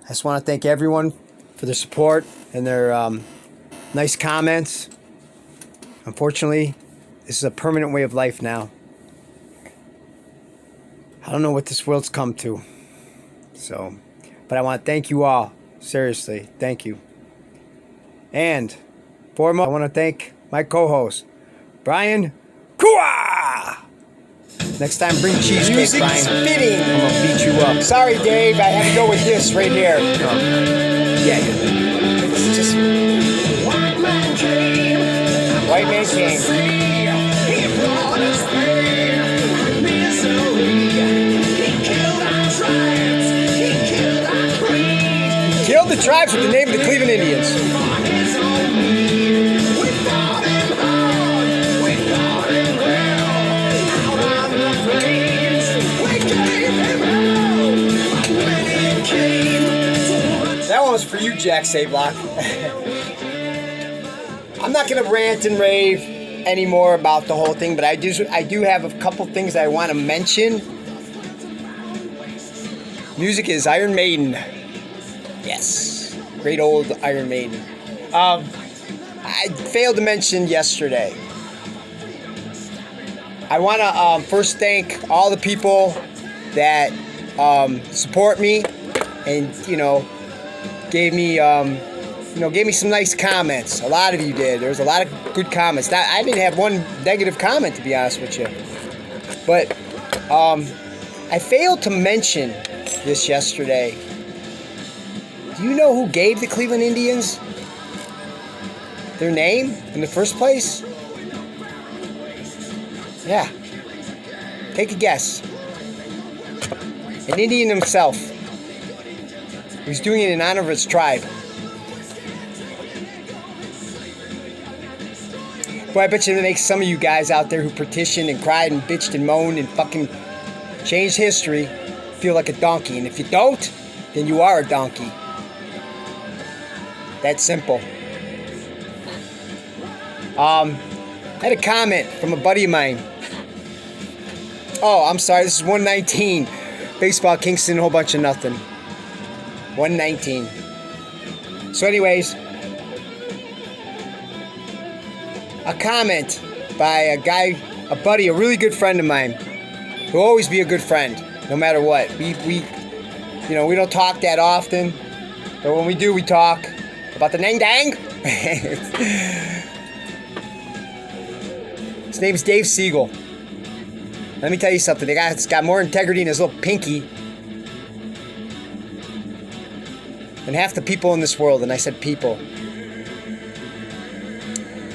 I just want to thank everyone for their support and their nice comments. Unfortunately, this is a permanent way of life now. I don't know what this world's come to. So, but I want to thank you all. Seriously, thank you. And foremost, I want to thank my co-host, Brian Kua. Next time, bring cheesecake, Music Brian. spitting. I'm gonna beat you up. Sorry, Dave. I had to go with this right here. Yeah, yeah. It's just White Man Came. He killed the tribes with the name of the Cleveland Indians. That one was for you, Jack Sablock. I'm not going to rant and rave anymore about the whole thing, but I do have a couple things that I want to mention. Music is Iron Maiden. Yes, great old Iron Maiden. I failed to mention yesterday. I want to first thank all the people that support me and gave me some nice comments. A lot of you did. There was a lot of good comments. I didn't have one negative comment, to be honest with you. But I failed to mention this yesterday. Do you know who gave the Cleveland Indians their name in the first place? Yeah. Take a guess. An Indian himself. He was doing it in honor of his tribe. Boy, I bet you it makes some of you guys out there who petitioned and cried and bitched and moaned and fucking changed history feel like a donkey. And if you don't, then you are a donkey. That's simple. I had a comment from a buddy of mine. Oh, I'm sorry. This is 119. Baseball, Kingston, a whole bunch of nothing. 119. So anyways, a comment by a buddy, a really good friend of mine. Who'll always be a good friend, no matter what. We don't talk that often, but when we do, we talk about the nang dang. His name's Dave Siegel. Let me tell you something. The guy's got more integrity in his little pinky than half the people in this world. And I said people.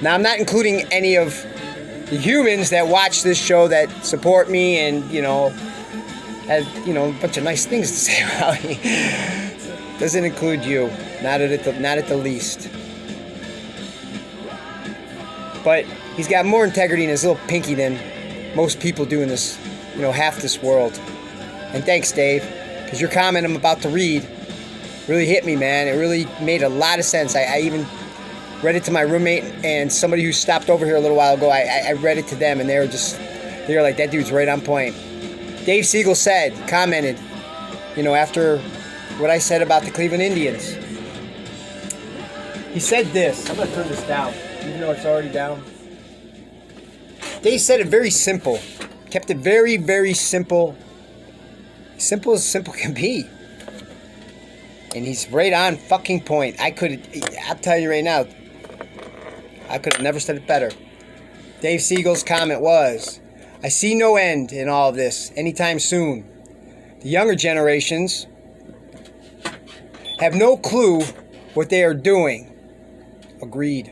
Now, I'm not including any of the humans that watch this show that support me and, have, a bunch of nice things to say about me. Doesn't include you. Not at the least. But he's got more integrity in his little pinky than most people do in this, half this world. And thanks, Dave, because your comment I'm about to read really hit me, man. It really made a lot of sense. I even read it to my roommate and somebody who stopped over here a little while ago. I read it to them, and they were like, that dude's right on point. Dave Siegel commented, after what I said about the Cleveland Indians. He said this. I'm going to turn this down, even though it's already down. Dave said it very simple. Kept it very, very simple. Simple as simple can be. And he's right on fucking point. I'll tell you right now, I could have never said it better. Dave Siegel's comment was, I see no end in all of this anytime soon. The younger generations have no clue what they are doing. Agreed.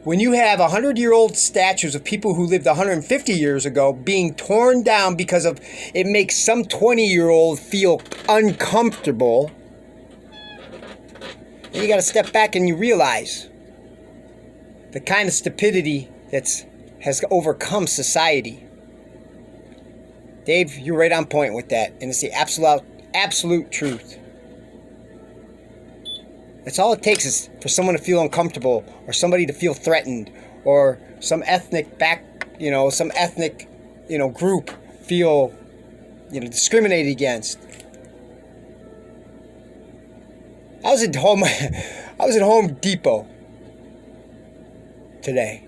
When you have 100-year-old statues of people who lived 150 years ago being torn down because of it makes some 20-year-old feel uncomfortable, then you got to step back and you realize the kind of stupidity has overcome society. Dave, you're right on point with that, and it's the absolute truth. That's all it takes is for someone to feel uncomfortable, or somebody to feel threatened, or some ethnic group feel, discriminated against. I was at home. I was at Home Depot today,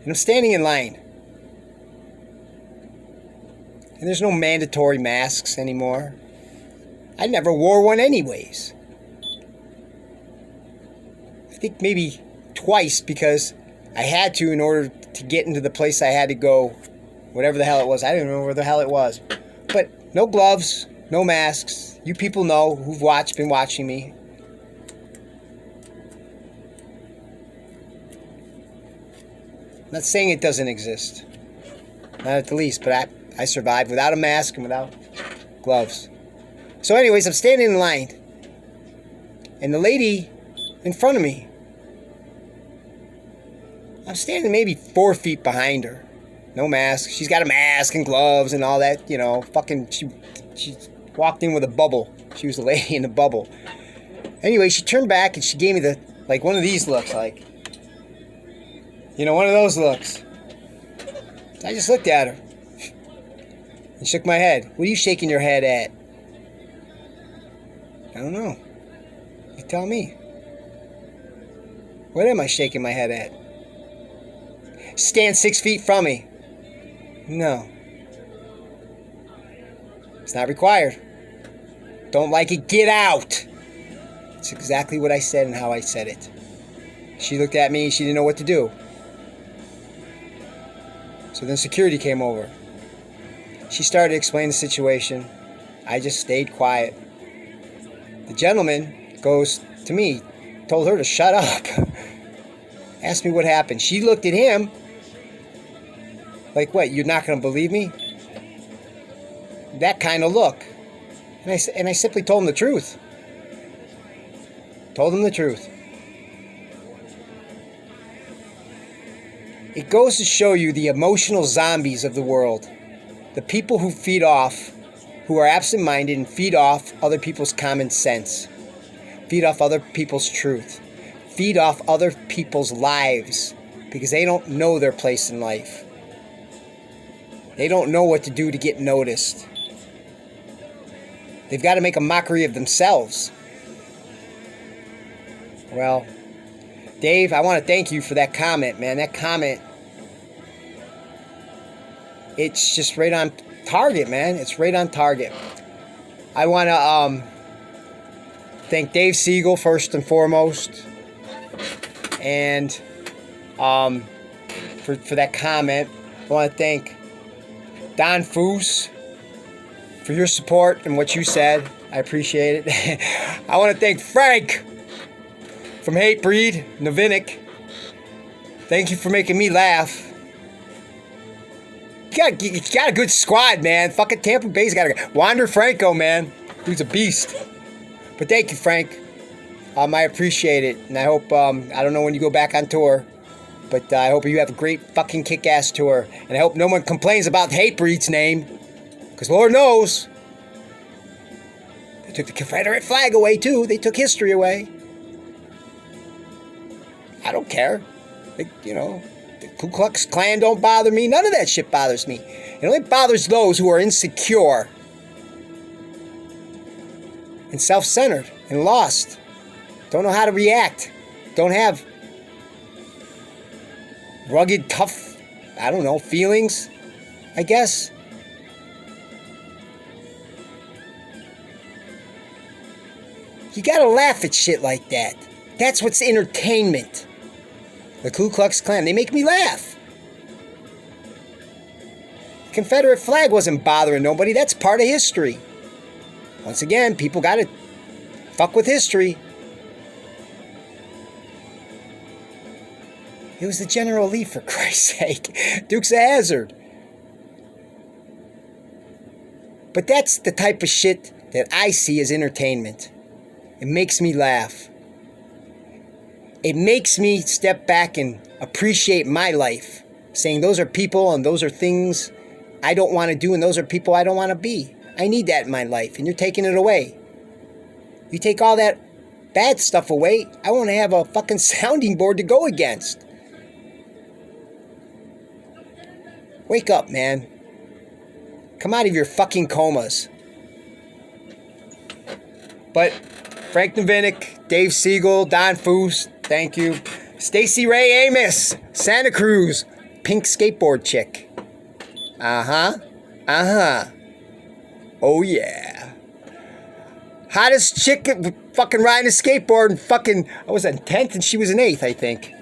and I'm standing in line. And there's no mandatory masks anymore. I never wore one anyways. I think maybe twice because I had to in order to get into the place I had to go. Whatever the hell it was. I don't know where the hell it was. But no gloves, no masks. You people know who've been watching me. I'm not saying it doesn't exist. Not at the least, but I survived without a mask and without gloves. So anyways, I'm standing in line. And the lady in front of me, I'm standing maybe 4 feet behind her. No mask. She's got a mask and gloves and all that, you know. Fucking, she walked in with a bubble. She was the lady in the bubble. Anyway, she turned back and she gave me one of these looks, like. You know, one of those looks. I just looked at her. And shook my head. What are you shaking your head at? I don't know. You tell me. What am I shaking my head at? Stand 6 feet from me. No. It's not required. Don't like it, get out. It's exactly what I said and how I said it. She looked at me, she didn't know what to do. So then security came over. She started to explain the situation. I just stayed quiet. The gentleman goes to me, told her to shut up. Asked me what happened. She looked at him like, what, you're not going to believe me? That kind of look. And I simply told him the truth. Told him the truth. It goes to show you the emotional zombies of the world. The people who feed off, who are absent-minded and feed off other people's common sense. Feed off other people's truth. Feed off other people's lives because they don't know their place in life. They don't know what to do to get noticed. They've got to make a mockery of themselves. Well, Dave, I want to thank you for that comment, man. That comment, it's just right on target, man. It's right on target. I want to thank Dave Siegel first and foremost. And for that comment. I want to thank Don Foos for your support and what you said. I appreciate it. I want to thank Frank from Hatebreed, Novinic. Thank you for making me laugh. You got a good squad, man. Fucking Tampa Bay's got a Wander Franco, man. He's a beast. But thank you, Frank. I appreciate it. And I hope, I don't know when you go back on tour, but I hope you have a great fucking kick-ass tour. And I hope no one complains about Hatebreed's name. Because Lord knows, they took the Confederate flag away, too. They took history away. I don't care. The Ku Klux Klan don't bother me. None of that shit bothers me. It only bothers those who are insecure and self-centered and lost. Don't know how to react. Don't have rugged, tough, I don't know, feelings, I guess. You gotta laugh at shit like that. That's what's entertainment. The Ku Klux Klan, they make me laugh. The Confederate flag wasn't bothering nobody. That's part of history. Once again, people gotta fuck with history. It was the General Lee, for Christ's sake. Dukes of Hazzard. But that's the type of shit that I see as entertainment. It makes me laugh. It makes me step back and appreciate my life. Saying those are people and those are things I don't want to do and those are people I don't want to be. I need that in my life and you're taking it away. You take all that bad stuff away, I want to have a fucking sounding board to go against. Wake up, man. Come out of your fucking comas. But Frank Novinnik, Dave Siegel, Don Foose, thank you. Stacy Ray Amos, Santa Cruz, pink skateboard chick. Uh-huh. Oh, yeah. Hottest chick fucking riding a skateboard and fucking, I was in 10th and she was in 8th, I think.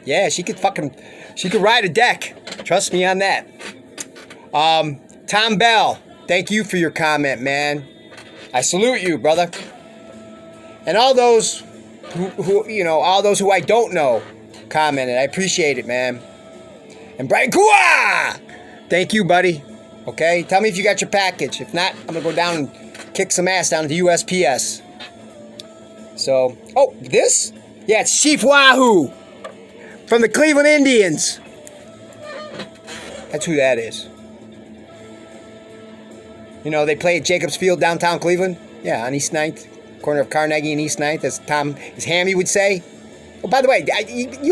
Yeah, she could ride a deck. Trust me on that. Tom Bell, thank you for your comment, man. I salute you, brother. And all those all those who I don't know commented. I appreciate it, man. And Brian Kua, thank you, buddy. Okay, tell me if you got your package. If not, I'm gonna go down and kick some ass down at the USPS. So, oh, this? Yeah, it's Chief Wahoo from the Cleveland Indians. That's who that is. You know, they play at Jacobs Field, downtown Cleveland. Yeah, on East 9th, corner of Carnegie and East 9th, as Hammy would say. Oh, by the way,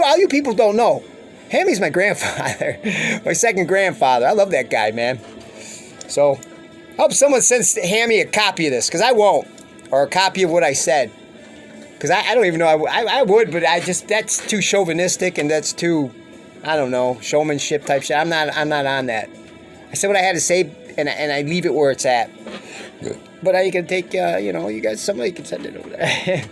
all you people don't know, Hammy's my grandfather, my second grandfather. I love that guy, man. So, I hope someone sends Hammy a copy of this, because I won't, or a copy of what I said. Because I don't even know, I would, but that's too chauvinistic, and that's too, I don't know, showmanship type shit. I'm not on that. I said what I had to say, and I leave it where it's at. But I can take, you guys, somebody can send it over there.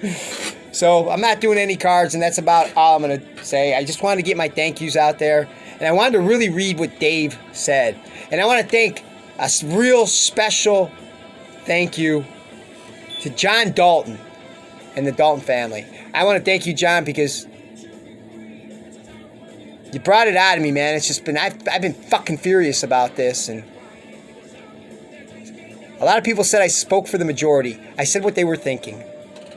So I'm not doing any cards, and that's about all I'm going to say. I just wanted to get my thank yous out there, and I wanted to really read what Dave said. And I want to thank a real special thank you to John Dalton and the Dalton family. I want to thank you, John, because you brought it out of me, man. It's just been, I've been fucking furious about this, and a lot of people said I spoke for the majority. I said what they were thinking.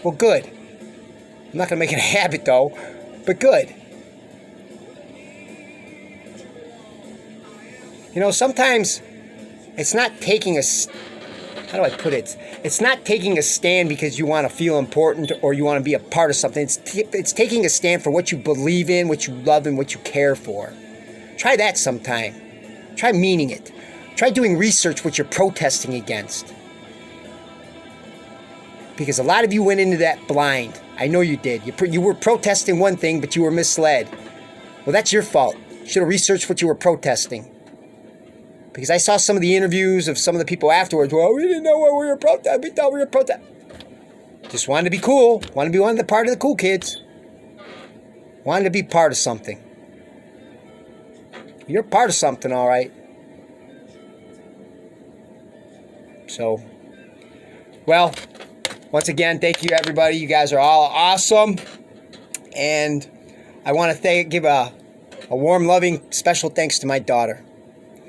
Well, good. I'm not going to make it a habit, though, but good. You know, sometimes it's not taking a, how do I put it? It's not taking a stand because you want to feel important or you want to be a part of something. It's taking a stand for what you believe in, what you love, and what you care for. Try that sometime. Try meaning it. Try doing research what you're protesting against. Because a lot of you went into that blind. I know you did. You were protesting one thing, but you were misled. Well, that's your fault. You should have researched what you were protesting. Because I saw some of the interviews of some of the people afterwards. Well, we didn't know what we were protesting. We thought we were protesting. Just wanted to be cool. Wanted to be one of the part of the cool kids. Wanted to be part of something. You're part of something, all right. So, well, once again, thank you, everybody. You guys are all awesome. And I want to give a warm, loving, special thanks to my daughter.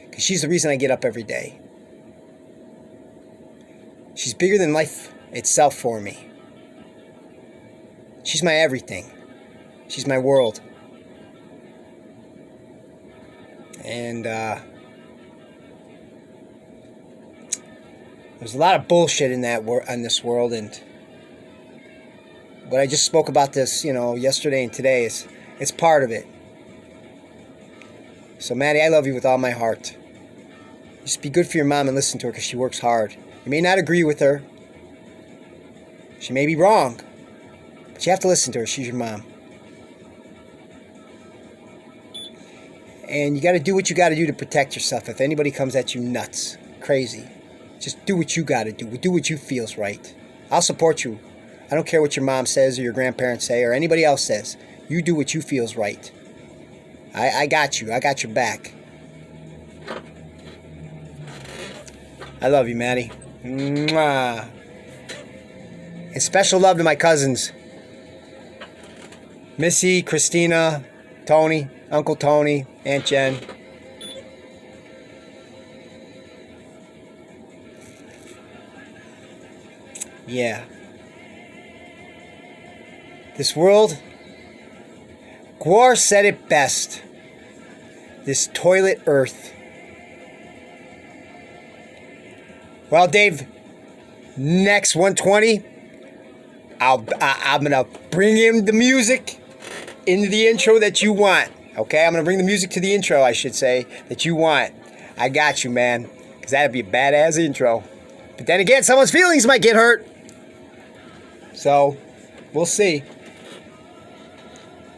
Because she's the reason I get up every day. She's bigger than life itself for me. She's my everything. She's my world. And there's a lot of bullshit in this world, and what I just spoke about this, yesterday and today it's part of it. So, Maddie, I love you with all my heart. Just be good for your mom and listen to her because she works hard. You may not agree with her. She may be wrong, but you have to listen to her. She's your mom. And you got to do what you got to do to protect yourself. If anybody comes at you nuts, crazy, just do what you got to do. Do what you feels right. I'll support you. I don't care what your mom says or your grandparents say or anybody else says. You do what you feels right. I got you. I got your back. I love you, Maddie. Mwah. And special love to my cousins. Missy, Christina, Tony, Uncle Tony, Aunt Jen. Yeah. This world, Gwar said it best. This toilet earth. Well, Dave, next 120, I'm going to bring in the music into the intro that you want. Okay, I'm going to bring the music to the intro, I should say, that you want. I got you, man, because that'd be a badass intro. But then again, someone's feelings might get hurt. So, we'll see.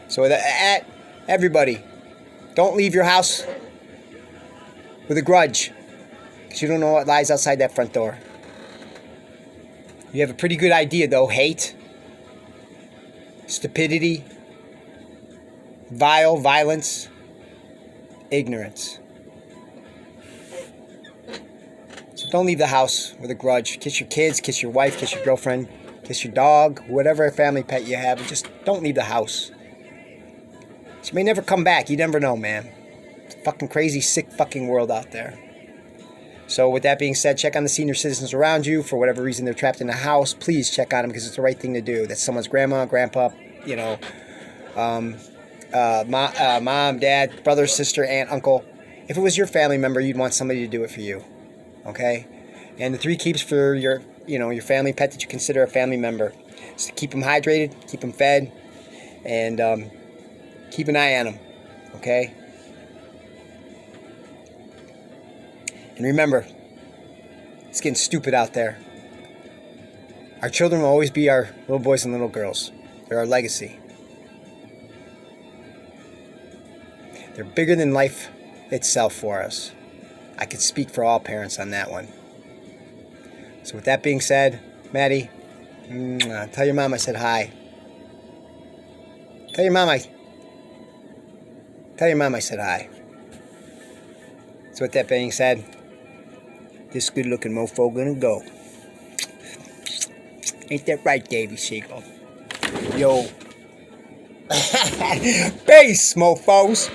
So, everybody, don't leave your house with a grudge, because you don't know what lies outside that front door. You have a pretty good idea, though. Hate, stupidity, violence, ignorance. So don't leave the house with a grudge. Kiss your kids, kiss your wife, kiss your girlfriend, kiss your dog, whatever family pet you have. Just don't leave the house. She may never come back. You never know, man. It's a fucking crazy, sick fucking world out there. So with that being said, check on the senior citizens around you. For whatever reason they're trapped in a house, please check on them, because it's the right thing to do. That's someone's grandma, grandpa, you know, mom, dad, brother, sister, aunt, uncle. If it was your family member, you'd want somebody to do it for you. Okay? And the 3 keeps for your, your family pet that you consider a family member is to keep them hydrated, keep them fed, and keep an eye on them. Okay? And remember, it's getting stupid out there. Our children will always be our little boys and little girls. They're our legacy. They're bigger than life itself for us. I could speak for all parents on that one. So with that being said, Maddie, tell your mom I said hi. Tell your mom I said hi. So with that being said, this good-looking mofo gonna go. Ain't that right, Davey Siegel? Yo. Peace, mofos.